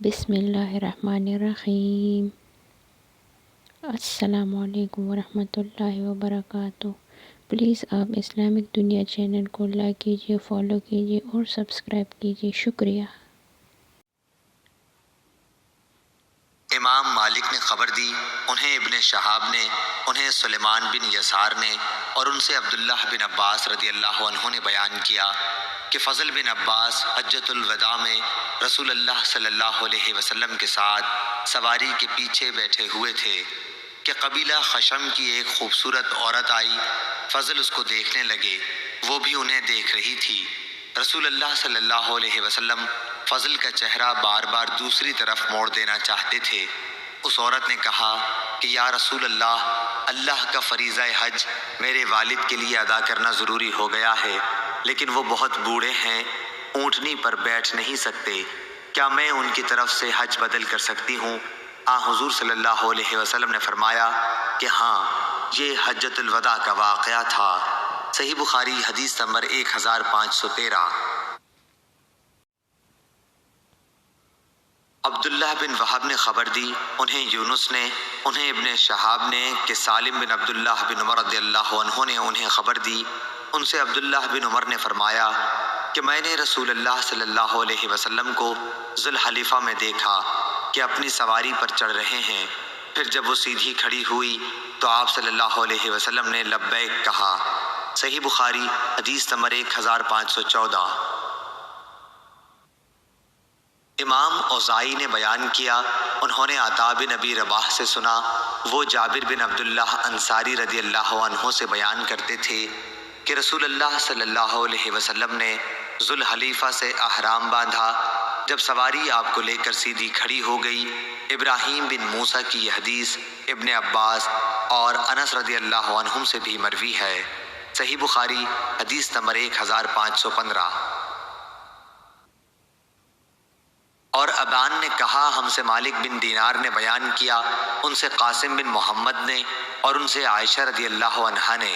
بسم اللہ الرحمن الرحیم۔ السلام علیکم ورحمۃ اللہ وبرکاتہ۔ پلیز آپ اسلامک دنیا چینل کو لائک کیجیے، فالو کیجیے اور سبسکرائب کیجیے، شکریہ۔ امام مالک نے خبر دی، انہیں ابن شہاب نے، انہیں سلیمان بن یسار نے اور ان سے عبداللہ بن عباس رضی اللہ عنہ نے بیان کیا کہ فضل بن عباس حجۃ الوداع میں رسول اللہ صلی اللہ علیہ وسلم کے ساتھ سواری کے پیچھے بیٹھے ہوئے تھے کہ قبیلہ خشم کی ایک خوبصورت عورت آئی۔ فضل اس کو دیکھنے لگے، وہ بھی انہیں دیکھ رہی تھی۔ رسول اللہ صلی اللہ علیہ وسلم فضل کا چہرہ بار بار دوسری طرف موڑ دینا چاہتے تھے۔ اس عورت نے کہا کہ یا رسول اللہ، اللہ کا فریضہ حج میرے والد کے لیے ادا کرنا ضروری ہو گیا ہے، لیکن وہ بہت بوڑھے ہیں، اونٹنی پر بیٹھ نہیں سکتے، کیا میں ان کی طرف سے حج بدل کر سکتی ہوں؟ حضور صلی اللہ علیہ وسلم نے فرمایا کہ ہاں، یہ حجۃ الوداع کا واقعہ تھا۔ صحیح بخاری حدیث نمبر 1513۔ عبداللہ بن وہب نے خبر دی، انہیں یونس نے، انہیں ابن شہاب نے کہ سالم بن عبداللہ بن عمر رضی اللہ عنہ نے انہیں خبر دی، ان سے عبداللہ بن عمر نے فرمایا کہ میں نے رسول اللہ صلی اللہ علیہ وسلم کو ذوالحلیفہ میں دیکھا کہ اپنی سواری پر چڑھ رہے ہیں، پھر جب وہ سیدھی کھڑی ہوئی تو آپ صلی اللہ علیہ وسلم نے لبیک کہا۔ صحیح بخاری حدیث نمبر 1514۔ امام اوزاعی نے بیان کیا، انہوں نے عطا بن ابی رباح سے سنا، وہ جابر بن عبداللہ انصاری رضی اللہ عنہ سے بیان کرتے تھے کہ رسول اللہ صلی اللہ علیہ وسلم نے ذوالحلیفہ سے احرام باندھا، جب سواری آپ کو لے کر سیدھی کھڑی ہو گئی۔ ابراہیم بن موسیٰ کی یہ حدیث ابن عباس اور انس رضی اللہ عنہم سے بھی مروی ہے۔ صحیح بخاری حدیث نمبر 1515۔ اور ابان نے کہا، ہم سے مالک بن دینار نے بیان کیا، ان سے قاسم بن محمد نے اور ان سے عائشہ رضی اللہ عنہا نے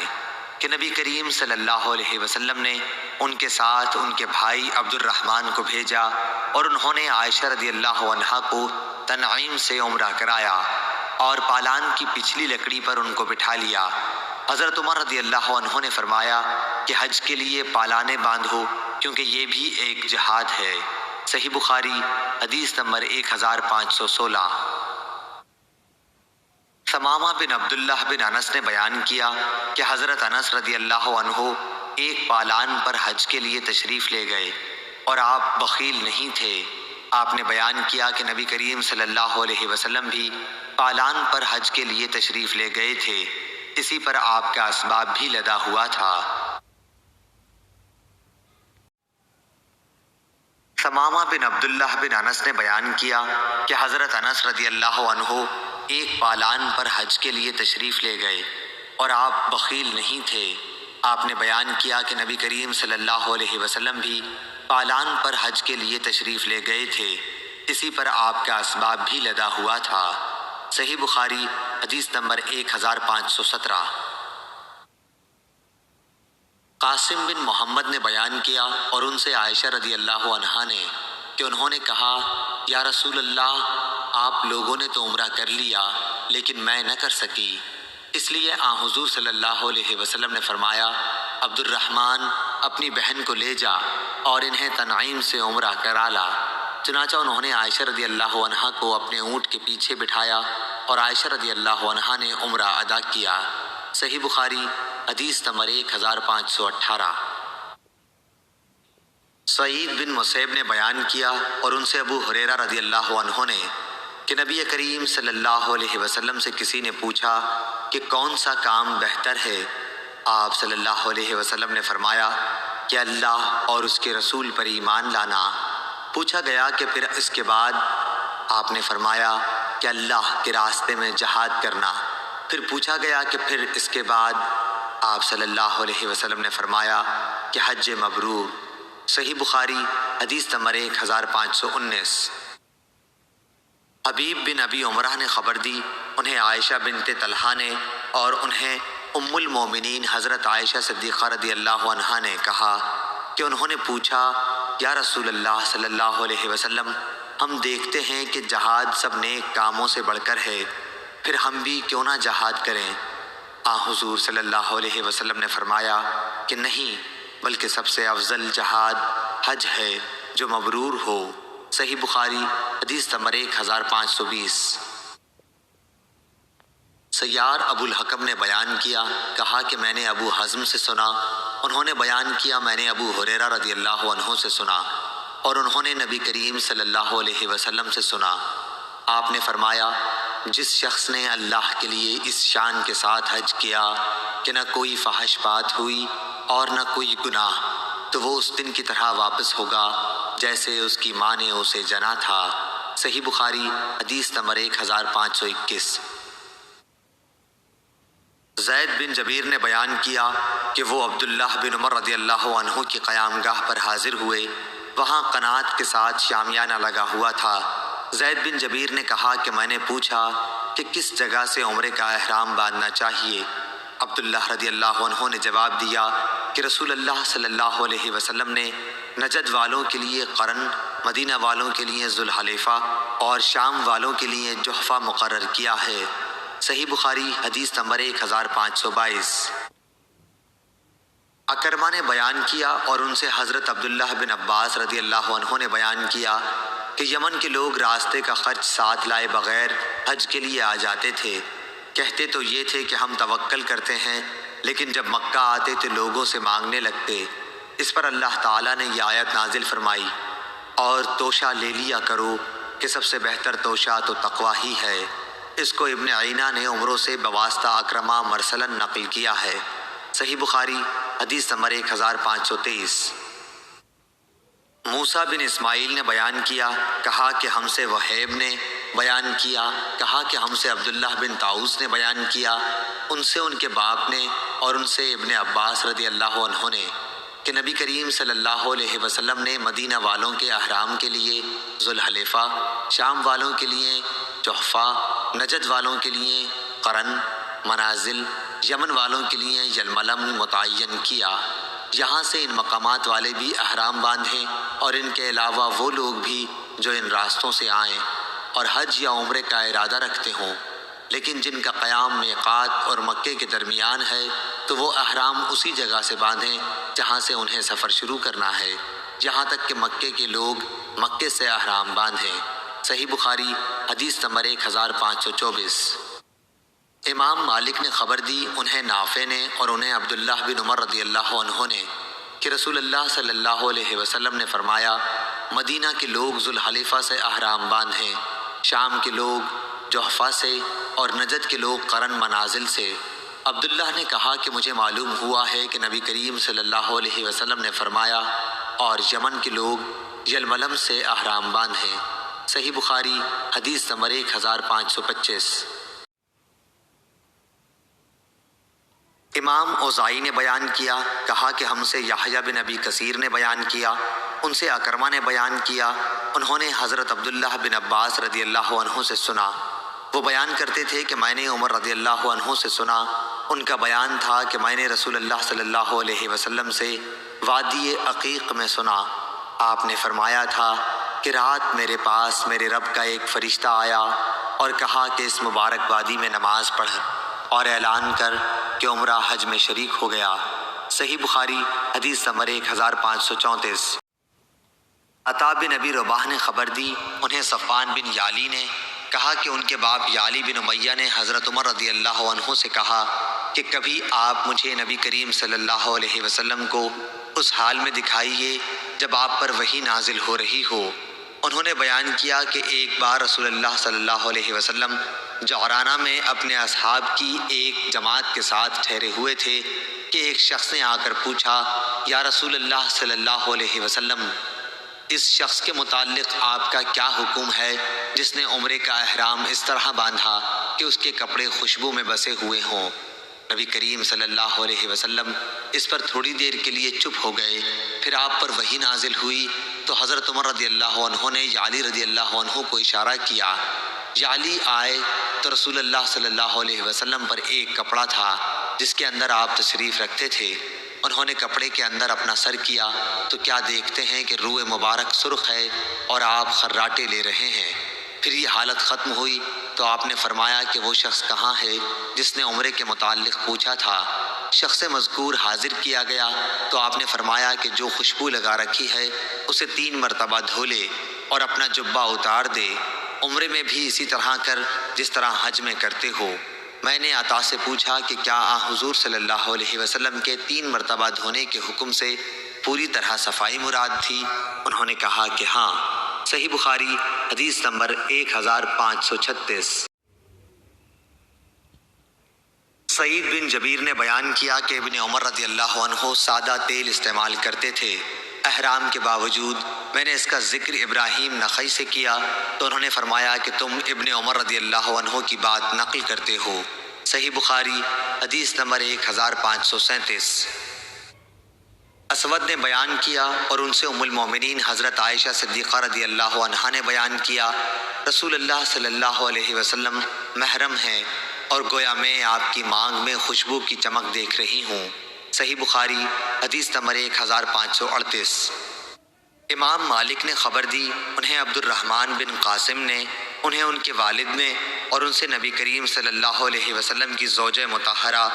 کہ نبی کریم صلی اللہ علیہ وسلم نے ان کے ساتھ ان کے بھائی عبد الرحمن کو بھیجا اور انہوں نے عائشہ رضی اللہ عنہا کو تنعیم سے عمرہ کرایا اور پالان کی پچھلی لکڑی پر ان کو بٹھا لیا۔ حضرت عمر رضی اللہ عنہ نے فرمایا کہ حج کے لیے پالانے باندھو، کیونکہ یہ بھی ایک جہاد ہے۔ صحیح بخاری حدیث نمبر 1516۔ ثمامہ بن عبداللہ بن انس نے بیان کیا کہ حضرت انس رضی اللہ عنہ ایک پالان پر حج کے لیے تشریف لے گئے اور آپ بخیل نہیں تھے۔ آپ نے بیان کیا کہ نبی کریم صلی اللہ علیہ وسلم بھی پالان پر حج کے لیے تشریف لے گئے تھے، اسی پر آپ کا اسباب بھی لدا ہوا تھا۔ ثمامہ بن عبداللہ بن انس نے بیان کیا کہ حضرت انس رضی اللہ عنہ ایک پالان پر حج کے لیے تشریف لے گئے اور آپ بخیل نہیں تھے۔ آپ نے بیان کیا کہ نبی کریم صلی اللہ علیہ وسلم بھی پالان پر حج کے لیے تشریف لے گئے تھے، اسی پر آپ کا اسباب بھی لدا ہوا تھا۔ صحیح بخاری حدیث نمبر 1517۔ قاسم بن محمد نے بیان کیا اور ان سے عائشہ رضی اللہ عنہا نے کہ انہوں نے کہا، یا رسول اللہ، آپ لوگوں نے تو عمرہ کر لیا لیکن میں نہ کر سکی، اس لیے حضور صلی اللہ علیہ وسلم نے فرمایا، عبد الرحمن اپنی بہن کو لے جا اور انہیں تنعیم سے عمرہ کرا لا۔ چنانچہ انہوں نے عائشہ رضی اللہ عنہا کو اپنے اونٹ کے پیچھے بٹھایا اور عائشہ رضی اللہ عنہا نے عمرہ ادا کیا۔ صحیح بخاری حدیث نمبر 1518۔ سعید بن مسیب نے بیان کیا اور ان سے ابو ہریرہ رضی اللہ عنہ نے کہ نبی کریم صلی اللہ علیہ وسلم سے کسی نے پوچھا کہ کون سا کام بہتر ہے؟ آپ صلی اللہ علیہ وسلم نے فرمایا کہ اللہ اور اس کے رسول پر ایمان لانا۔ پوچھا گیا کہ پھر اس کے بعد؟ آپ نے فرمایا کہ اللہ کے راستے میں جہاد کرنا۔ پھر پوچھا گیا کہ پھر اس کے بعد؟ آپ صلی اللہ علیہ وسلم نے فرمایا کہ حج مبرور۔ صحیح بخاری حدیث نمبر 1519۔ حبیب بن ابی عمرہ نے خبر دی، انہیں عائشہ بنت طلحہ نے اور انہیں ام المومنین حضرت عائشہ صدیقہ رضی اللہ عنہا نے کہا کہ انہوں نے پوچھا، یا رسول اللہ صلی اللہ علیہ وسلم، ہم دیکھتے ہیں کہ جہاد سب نیک کاموں سے بڑھ کر ہے، پھر ہم بھی کیوں نہ جہاد کریں؟ حضور صلی اللہ علیہ وسلم نے فرمایا کہ نہیں، بلکہ سب سے افضل جہاد حج ہے جو مبرور ہو۔ صحیح بخاری حدیث نمبر 1520۔ سیار ابو الحکم نے بیان کیا، کہا کہ میں نے ابو حزم سے سنا، انہوں نے بیان کیا میں نے ابو ہریرہ رضی اللہ عنہ سے سنا، اور انہوں نے نبی کریم صلی اللہ علیہ وسلم سے سنا۔ آپ نے فرمایا، جس شخص نے اللہ کے لیے اس شان کے ساتھ حج کیا کہ نہ کوئی فحش بات ہوئی اور نہ کوئی گناہ، تو وہ اس دن کی طرح واپس ہوگا جیسے اس کی ماں نے اسے جنا تھا۔ صحیح بخاری حدیث نمبر 1521۔ زید بن جبیر نے بیان کیا کہ وہ عبداللہ بن عمر رضی اللہ عنہ کی قیام گاہ پر حاضر ہوئے، وہاں قنات کے ساتھ شامیانہ لگا ہوا تھا۔ زید بن جبیر نے کہا کہ میں نے پوچھا کہ کس جگہ سے عمرے کا احرام باندھنا چاہیے؟ عبداللہ رضی اللہ عنہ نے جواب دیا کہ رسول اللہ صلی اللہ علیہ وسلم نے نجد والوں کے لیے قرن، مدینہ والوں کے لیے ذوالحلیفہ اور شام والوں کے لیے جحفہ مقرر کیا ہے۔ صحیح بخاری حدیث نمبر 1522۔ اکرمہ نے بیان کیا اور ان سے حضرت عبداللہ بن عباس رضی اللہ عنہ نے بیان کیا کہ یمن کے لوگ راستے کا خرچ ساتھ لائے بغیر حج کے لیے آ جاتے تھے۔ کہتے تو یہ تھے کہ ہم توکل کرتے ہیں، لیکن جب مکہ آتے تو لوگوں سے مانگنے لگتے۔ اس پر اللہ تعالیٰ نے یہ آیت نازل فرمائی، اور توشہ لے لیا کرو کہ سب سے بہتر توشہ تو تقویٰ ہی ہے۔ اس کو ابن عینہ نے عمروں سے بواسطہ اکرمہ مرسلن نقل کیا ہے۔ صحیح بخاری حدیث نمبر 1523۔ موسیٰ بن اسماعیل نے بیان کیا، کہا کہ ہم سے وہیب نے بیان کیا، کہا کہ ہم سے عبداللہ بن طاؤس نے بیان کیا، ان سے ان کے باپ نے اور ان سے ابن عباس رضی اللہ عنہ نے، کہ نبی کریم صلی اللہ علیہ وسلم نے مدینہ والوں کے احرام کے لیے ذوالحلیفہ، شام والوں کے لیے جحفہ، نجد والوں کے لیے قرن، منازل، یمن والوں کے لیے یلملم متعین کیا۔ یہاں سے ان مقامات والے بھی احرام باندھیں، اور ان کے علاوہ وہ لوگ بھی جو ان راستوں سے آئیں اور حج یا عمرے کا ارادہ رکھتے ہوں، لیکن جن کا قیام میقات اور مکے کے درمیان ہے تو وہ احرام اسی جگہ سے باندھیں جہاں سے انہیں سفر شروع کرنا ہے، یہاں تک کہ مکے کے لوگ مکے سے احرام باندھیں۔ صحیح بخاری حدیث نمبر 1524۔ امام مالک نے خبر دی، انہیں نافع نے اور انہیں عبداللہ بن عمر رضی اللہ عنہ نے، کہ رسول اللہ صلی اللہ علیہ وسلم نے فرمایا، مدینہ کے لوگ ذوالحلیفہ سے احرام باندھیں، شام کے لوگ جحفہ سے اور نجد کے لوگ قرن منازل سے۔ عبداللہ نے کہا کہ مجھے معلوم ہوا ہے کہ نبی کریم صلی اللہ علیہ وسلم نے فرمایا، اور یمن کے لوگ یلملم سے احرام باندھیں۔ صحیح بخاری حدیث نمبر 1525۔ امام اوزائی نے بیان کیا، کہا کہ ہم سے یحییٰ بن ابی کثیر نے بیان کیا، ان سے اکرمہ نے بیان کیا، انہوں نے حضرت عبداللہ بن عباس رضی اللہ عنہ سے سنا۔ وہ بیان کرتے تھے کہ میں نے عمر رضی اللہ عنہ سے سنا، ان کا بیان تھا کہ میں نے رسول اللہ صلی اللہ علیہ وسلم سے وادی عقیق میں سنا۔ آپ نے فرمایا تھا کہ رات میرے پاس میرے رب کا ایک فرشتہ آیا اور کہا کہ اس مبارک وادی میں نماز پڑھ اور اعلان کر کہ عمرہ حج میں شریک ہو گیا۔ صحیح بخاری حدیث نمبر 1534۔ عطا بن ابی رباح نے خبر دی، انہیں صفوان بن یالی نے، کہا کہ ان کے باپ یالی بن امیہ نے حضرت عمر رضی اللہ عنہ سے کہا کہ کبھی آپ مجھے نبی کریم صلی اللہ علیہ وسلم کو اس حال میں دکھائیے جب آپ پر وحی نازل ہو رہی ہو۔ انہوں نے بیان کیا کہ ایک بار رسول اللہ صلی اللہ علیہ وسلم جعرانہ میں اپنے اصحاب کی ایک جماعت کے ساتھ ٹھہرے ہوئے تھے کہ ایک شخص نے آ کر پوچھا، یا رسول اللہ صلی اللہ علیہ وسلم، اس شخص کے متعلق آپ کا کیا حکم ہے جس نے عمرے کا احرام اس طرح باندھا کہ اس کے کپڑے خوشبو میں بسے ہوئے ہوں؟ نبی کریم صلی اللہ علیہ وسلم اس پر تھوڑی دیر کے لیے چپ ہو گئے، پھر آپ پر وحی نازل ہوئی تو حضرت عمر رضی اللہ عنہ نے یعلی رضی اللہ عنہ کو اشارہ کیا۔ یعلی آئے تو رسول اللہ صلی اللہ علیہ وسلم پر ایک کپڑا تھا جس کے اندر آپ تشریف رکھتے تھے۔ انہوں نے کپڑے کے اندر اپنا سر کیا تو کیا دیکھتے ہیں کہ روح مبارک سرخ ہے اور آپ خراٹے لے رہے ہیں۔ پھر یہ حالت ختم ہوئی تو آپ نے فرمایا کہ وہ شخص کہاں ہے جس نے عمرے کے متعلق پوچھا تھا؟ شخص مذکور حاضر کیا گیا تو آپ نے فرمایا کہ جو خوشبو لگا رکھی ہے اسے 3 مرتبہ دھو لے اور اپنا جبہ اتار دے، عمرے میں بھی اسی طرح کر جس طرح حج میں کرتے ہو۔ میں نے عطا سے پوچھا کہ کیا حضور صلی اللہ علیہ وسلم کے 3 مرتبہ دھونے کے حکم سے پوری طرح صفائی مراد تھی؟ انہوں نے کہا کہ ہاں۔ صحیح بخاری حدیث نمبر 1536۔ سعید بن جبیر نے بیان کیا کہ ابن عمر رضی اللہ عنہ سادہ تیل استعمال کرتے تھے احرام کے باوجود۔ میں نے اس کا ذکر ابراہیم نخعی سے کیا تو انہوں نے فرمایا کہ تم ابن عمر رضی اللہ عنہ کی بات نقل کرتے ہو۔ صحیح بخاری حدیث نمبر 1537۔ اسود نے بیان کیا اور ان سے ام المومنین حضرت عائشہ صدیقہ رضی اللہ عنہا نے بیان کیا، رسول اللہ صلی اللہ علیہ وسلم محرم ہیں اور گویا میں آپ کی مانگ میں خوشبو کی چمک دیکھ رہی ہوں۔ صحیح بخاری حدیث نمبر 1538۔ امام مالک نے خبر دی، انہیں عبد الرحمن بن قاسم نے، انہیں ان کے والد نے اور ان سے نبی کریم صلی اللہ علیہ وسلم کی زوجہ مطہرہ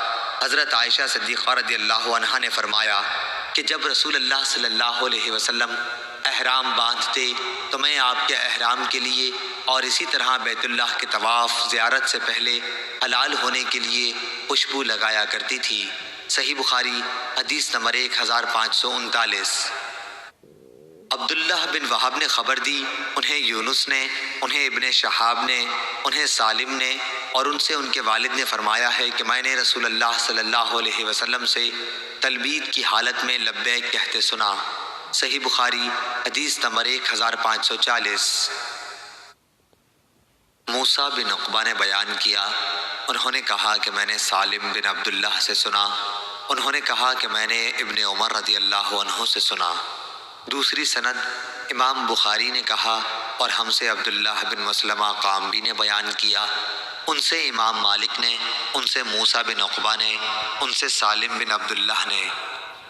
حضرت عائشہ صدیقہ رضی اللہ عنہا نے فرمایا کہ جب رسول اللہ صلی اللہ علیہ وسلم احرام باندھتے تو میں آپ کے احرام کے لیے اور اسی طرح بیت اللہ کے طواف زیارت سے پہلے حلال ہونے کے لیے خوشبو لگایا کرتی تھی۔ صحیح بخاری حدیث نمبر 1539۔ عبداللہ بن وہب نے خبر دی، انہیں یونس نے، انہیں ابن شہاب نے، انہیں سالم نے اور ان سے ان کے والد نے فرمایا ہے کہ میں نے رسول اللہ صلی اللہ علیہ وسلم سے تلبید کی حالت میں لبیک کہتے سنا۔ صحیح بخاری حدیث نمبر 1540۔ موسیٰ بن عقبہ نے بیان کیا، انہوں نے کہا کہ میں نے سالم بن عبداللہ سے سنا، انہوں نے کہا کہ میں نے ابن عمر رضی اللہ عنہ سے سنا۔ دوسری سند امام بخاری نے کہا اور ہم سے عبداللہ بن مسلمہ قامبی نے بیان کیا، ان سے امام مالک نے، ان سے موسیٰ بن عقبہ نے، ان سے سالم بن عبداللہ نے،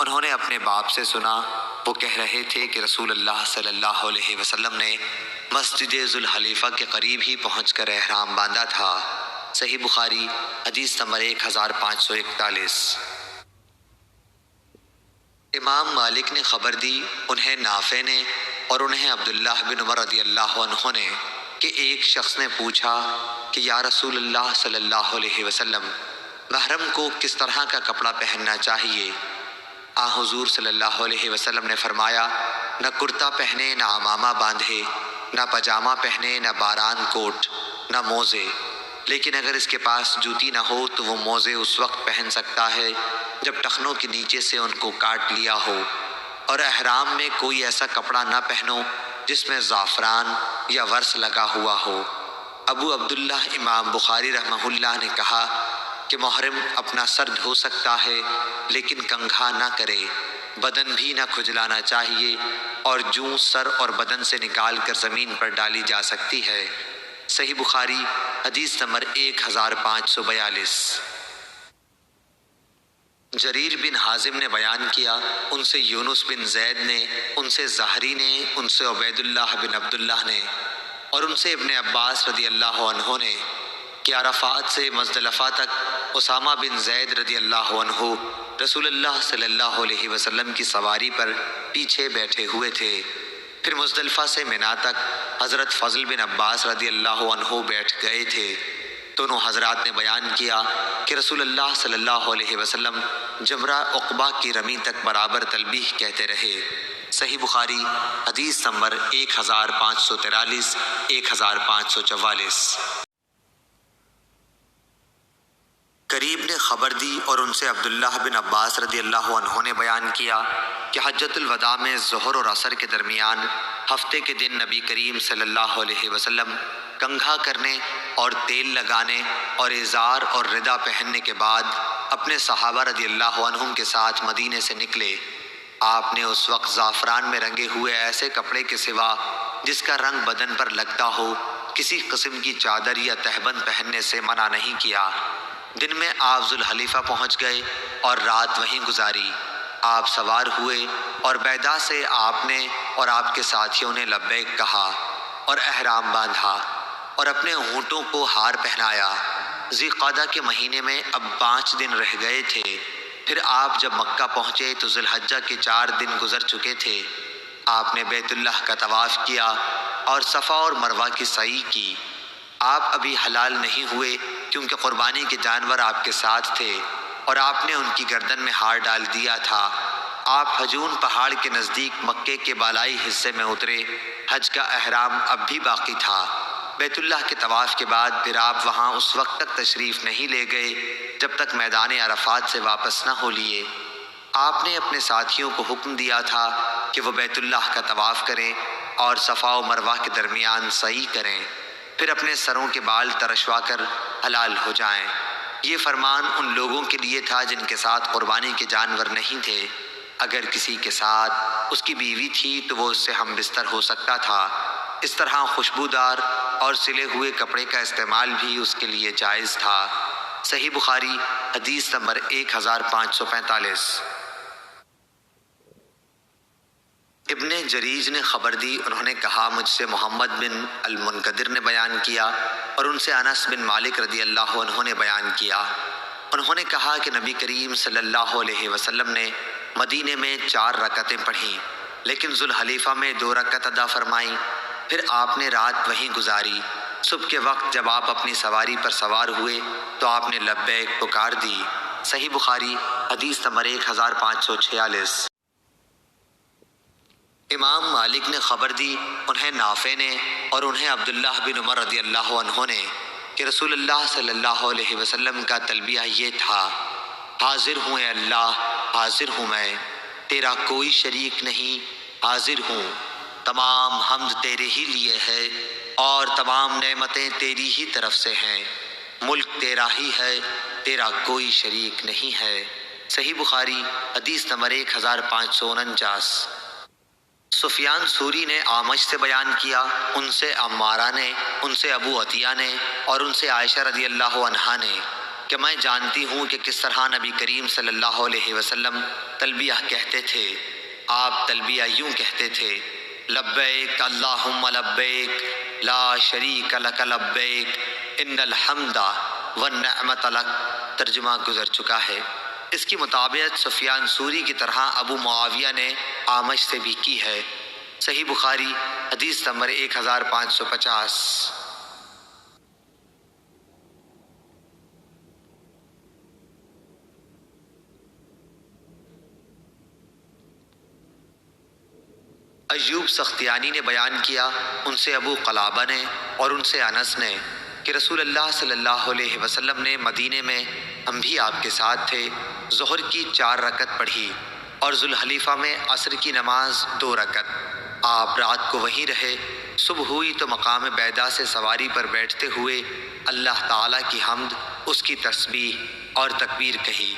انہوں نے اپنے باپ سے سنا، وہ کہہ رہے تھے کہ رسول اللہ صلی اللہ علیہ وسلم نے مسجد ذوالحلیفہ کے قریب ہی پہنچ کر احرام باندھا تھا۔ صحیح بخاری حدیث نمبر 1541۔ امام مالک نے خبر دی، انہیں نافع نے اور انہیں عبداللہ بن عمر رضی اللہ عنہ نے کہ ایک شخص نے پوچھا کہ یا رسول اللہ صلی اللہ علیہ وسلم، محرم کو کس طرح کا کپڑا پہننا چاہیے؟ حضور صلی اللہ علیہ وسلم نے فرمایا، نہ کرتا پہنے، نہ عمامہ باندھے، نہ پاجامہ پہنے، نہ باران کوٹ، نہ موزے، لیکن اگر اس کے پاس جوتی نہ ہو تو وہ موزے اس وقت پہن سکتا ہے جب ٹخنوں کے نیچے سے ان کو کاٹ لیا ہو، اور احرام میں کوئی ایسا کپڑا نہ پہنو جس میں زعفران یا ورس لگا ہوا ہو۔ ابو عبداللہ امام بخاری رحمہ اللہ نے کہا کہ محرم اپنا سر دھو سکتا ہے لیکن کنگھا نہ کرے، بدن بھی نہ کھجلانا چاہیے، اور جوں سر اور بدن سے نکال کر زمین پر ڈالی جا سکتی ہے۔ صحیح بخاری حدیث نمبر 1542۔ جریر بن حازم نے بیان کیا، ان سے یونس بن زید نے، ان سے زہری نے، ان سے عبید اللہ بن عبداللہ نے اور ان سے ابن عباس رضی اللہ عنہ نے کہ عرفات سے مزدلفہ تک اسامہ بن زید رضی اللہ عنہ رسول اللہ صلی اللہ علیہ وسلم کی سواری پر پیچھے بیٹھے ہوئے تھے، پھر مزدلفہ سے منا تک حضرت فضل بن عباس رضی اللہ عنہ بیٹھ گئے تھے۔ دونوں حضرات نے بیان کیا کہ رسول اللہ صلی اللہ علیہ وسلم جمرہ عقبہ کی رمی تک برابر تلبیح کہتے رہے۔ صحیح بخاری حدیث نمبر 1543 1544۔ قریب نے خبر دی اور ان سے عبداللہ بن عباس رضی اللہ عنہ نے بیان کیا کہ حجۃ الوداع میں ظہر اور عصر کے درمیان ہفتے کے دن نبی کریم صلی اللہ علیہ وسلم کنگھا کرنے اور تیل لگانے اور ازار اور رداء پہننے کے بعد اپنے صحابہ رضی اللہ عنہم کے ساتھ مدینے سے نکلے۔ آپ نے اس وقت زعفران میں رنگے ہوئے ایسے کپڑے کے سوا جس کا رنگ بدن پر لگتا ہو کسی قسم کی چادر یا تہبند پہننے سے منع نہیں کیا۔ دن میں آپ ذوالحلیفہ پہنچ گئے اور رات وہیں گزاری۔ آپ سوار ہوئے اور بیدا سے آپ نے اور آپ کے ساتھیوں نے لبیک کہا اور احرام باندھا اور اپنے اونٹوں کو ہار پہنایا۔ ذی قعدہ کے مہینے میں اب 5 دن رہ گئے تھے۔ پھر آپ جب مکہ پہنچے تو ذی الحجہ کے 4 دن گزر چکے تھے۔ آپ نے بیت اللہ کا طواف کیا اور صفا اور مروہ کی سعی کی۔ آپ ابھی حلال نہیں ہوئے کیونکہ قربانی کے جانور آپ کے ساتھ تھے اور آپ نے ان کی گردن میں ہار ڈال دیا تھا۔ آپ حجون پہاڑ کے نزدیک مکے کے بالائی حصے میں اترے۔ حج کا احرام اب بھی باقی تھا۔ بیت اللہ کے طواف کے بعد پھر آپ وہاں اس وقت تک تشریف نہیں لے گئے جب تک میدان عرفات سے واپس نہ ہو لیے۔ آپ نے اپنے ساتھیوں کو حکم دیا تھا کہ وہ بیت اللہ کا طواف کریں اور صفا و مروہ کے درمیان سعی کریں، پھر اپنے سروں کے بال ترشوا کر حلال ہو جائیں۔ یہ فرمان ان لوگوں کے لیے تھا جن کے ساتھ قربانی کے جانور نہیں تھے۔ اگر کسی کے ساتھ اس کی بیوی تھی تو وہ اس سے ہم بستر ہو سکتا تھا۔ اس طرح خوشبودار اور سلے ہوئے کپڑے کا استعمال بھی اس کے لیے جائز تھا۔ صحیح بخاری حدیث نمبر 1545۔ ابن جریج نے خبر دی، انہوں نے کہا مجھ سے محمد بن المنکدر نے بیان کیا اور ان سے انس بن مالک رضی اللہ عنہ نے بیان کیا۔ انہوں نے کہا کہ نبی کریم صلی اللہ علیہ وسلم نے مدینے میں 4 رکعتیں پڑھیں لیکن ذوالحلیفہ میں 2 رکعت ادا فرمائیں۔ پھر آپ نے رات وہیں گزاری۔ صبح کے وقت جب آپ اپنی سواری پر سوار ہوئے تو آپ نے لبیک پکار دی۔ صحیح بخاری حدیث نمبر 1546۔ امام مالک نے خبر دی، انہیں نافع نے اور انہیں عبداللہ بن عمر رضی اللہ عنہ نے کہ رسول اللہ صلی اللہ علیہ وسلم کا تلبیہ یہ تھا، حاضر ہوں اے اللہ، حاضر ہوں میں، تیرا کوئی شریک نہیں، حاضر ہوں، تمام حمد تیرے ہی لیے ہے اور تمام نعمتیں تیری ہی طرف سے ہیں، ملک تیرا ہی ہے، تیرا کوئی شریک نہیں ہے۔ صحیح بخاری حدیث نمبر 1549۔ سفیان ثوری نے اعمش سے بیان کیا، ان سے عمارہ نے، ان سے ابو عطیہ نے اور ان سے عائشہ رضی اللہ عنہا نے کہ میں جانتی ہوں کہ کس طرح نبی کریم صلی اللہ علیہ وسلم تلبیہ کہتے تھے۔ آپ تلبیہ یوں کہتے تھے، لبیک اللہم لبیک لا شریک لک لبیک ان الحمد والنعمت لک۔ ترجمہ گزر چکا ہے۔ اس کی مطابقت سفیان ثوری کی طرح ابو معاویہ نے اعمش سے بھی کی ہے۔ صحیح بخاری حدیث نمبر 1550۔ ایوب سختیانی نے بیان کیا، ان سے ابو قلابہ نے اور ان سے انس نے کہ رسول اللہ صلی اللہ علیہ وسلم نے مدینے میں، ہم بھی آپ کے ساتھ تھے، ظہر کی 4 رکعت پڑھی اور ذوالحلیفہ میں عصر کی نماز 2 رکعت۔ آپ رات کو وہیں رہے۔ صبح ہوئی تو مقام بیدا سے سواری پر بیٹھتے ہوئے اللہ تعالیٰ کی حمد، اس کی تسبیح اور تکبیر کہی۔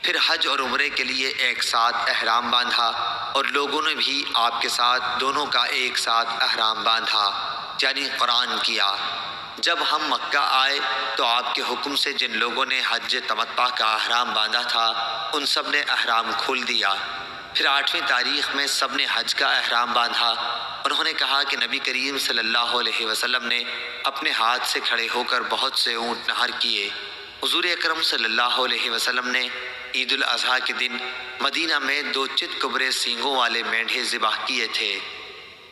پھر حج اور عمرے کے لیے ایک ساتھ احرام باندھا اور لوگوں نے بھی آپ کے ساتھ دونوں کا ایک ساتھ احرام باندھا، یعنی قرآن کیا۔ جب ہم مکہ آئے تو آپ کے حکم سے جن لوگوں نے حج تمتع کا احرام باندھا تھا ان سب نے احرام کھول دیا۔ پھر 8ویں تاریخ میں سب نے حج کا احرام باندھا۔ انہوں نے کہا کہ نبی کریم صلی اللہ علیہ وسلم نے اپنے ہاتھ سے کھڑے ہو کر بہت سے اونٹ نہر کیے۔ حضور اکرم صلی اللہ علیہ وسلم نے عید الاضحیٰ کے دن مدینہ میں 2 چت کبرے سینگوں والے مینڈھے ذبح کیے تھے۔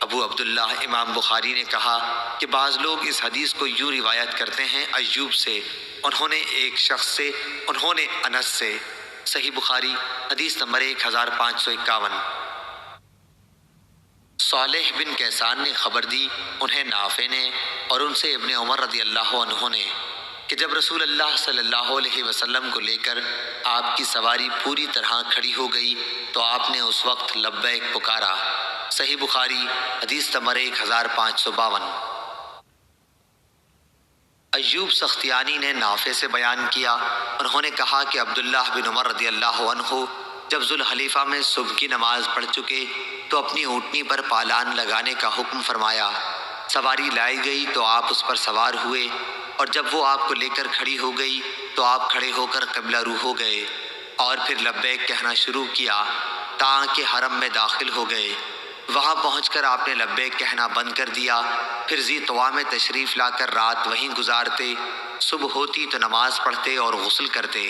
ابو عبداللہ امام بخاری نے کہا کہ بعض لوگ اس حدیث کو یوں روایت کرتے ہیں ایوب سے، انہوں نے ایک شخص سے، انہوں نے انس سے۔ صحیح بخاری حدیث نمبر 1551۔ صالح بن کیسان نے خبر دی، انہیں نافع نے اور ان سے ابن عمر رضی اللہ عنہ نے کہ جب رسول اللہ صلی اللہ علیہ وسلم کو لے کر آپ کی سواری پوری طرح کھڑی ہو گئی تو آپ نے اس وقت لبیک پکارا۔ صحیح بخاری حدیث نمبر 1552۔ ایوب سختیانی نے نافع سے بیان کیا، انہوں نے کہا کہ عبداللہ بن عمر رضی اللہ عنہ جب ذوالحلیفہ میں صبح کی نماز پڑھ چکے تو اپنی اونٹنی پر پالان لگانے کا حکم فرمایا۔ سواری لائی گئی تو آپ اس پر سوار ہوئے اور جب وہ آپ کو لے کر کھڑی ہو گئی تو آپ کھڑے ہو کر قبلہ رو ہو گئے اور پھر لبیک کہنا شروع کیا تاکہ حرم میں داخل ہو گئے۔ وہاں پہنچ کر آپ نے لبیک کہنا بند کر دیا، پھر ذی طوا میں تشریف لا کر رات وہیں گزارتے، صبح ہوتی تو نماز پڑھتے اور غسل کرتے،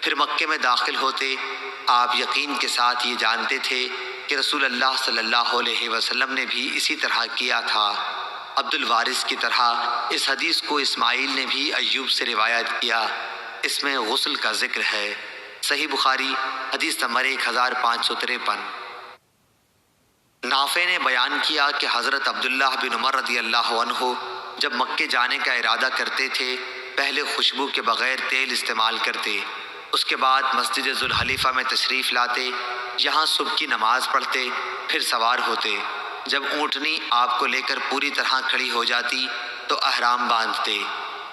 پھر مکے میں داخل ہوتے۔ آپ یقین کے ساتھ یہ جانتے تھے کہ رسول اللہ صلی اللہ علیہ وسلم نے بھی اسی طرح کیا تھا۔ عبد الوارث کی طرح اس حدیث کو اسماعیل نے بھی ایوب سے روایت کیا، اس میں غسل کا ذکر ہے۔ صحیح بخاری حدیث نمبر 1553۔ نافع نے بیان کیا کہ حضرت عبداللہ بن عمر رضی اللہ عنہ جب مکے جانے کا ارادہ کرتے تھے پہلے خوشبو کے بغیر تیل استعمال کرتے، اس کے بعد مسجد ذوالحلیفہ میں تشریف لاتے، یہاں صبح کی نماز پڑھتے، پھر سوار ہوتے۔ جب اونٹنی آپ کو لے کر پوری طرح کھڑی ہو جاتی تو احرام باندھتے،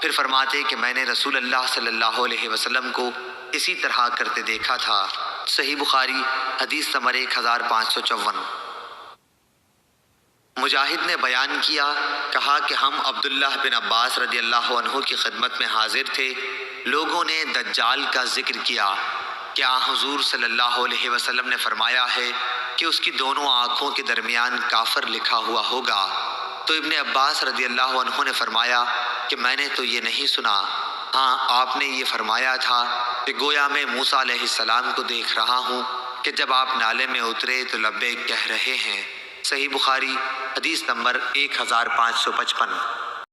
پھر فرماتے کہ میں نے رسول اللہ صلی اللہ علیہ وسلم کو اسی طرح کرتے دیکھا تھا۔ صحیح بخاری حدیث نمبر 1554۔ مجاہد نے بیان کیا، کہا کہ ہم عبداللہ بن عباس رضی اللہ عنہ کی خدمت میں حاضر تھے، لوگوں نے دجال کا ذکر کیا کہ حضور صلی اللہ علیہ وسلم نے فرمایا ہے کہ اس کی دونوں آنکھوں کے درمیان کافر لکھا ہوا ہوگا۔ تو ابن عباس رضی اللہ عنہ نے فرمایا کہ میں نے تو یہ نہیں سنا، ہاں آپ نے یہ فرمایا تھا کہ گویا میں موسیٰ علیہ السلام کو دیکھ رہا ہوں کہ جب آپ نالے میں اترے تو لبیک کہہ رہے ہیں۔ صحیح بخاری حدیث نمبر 1555۔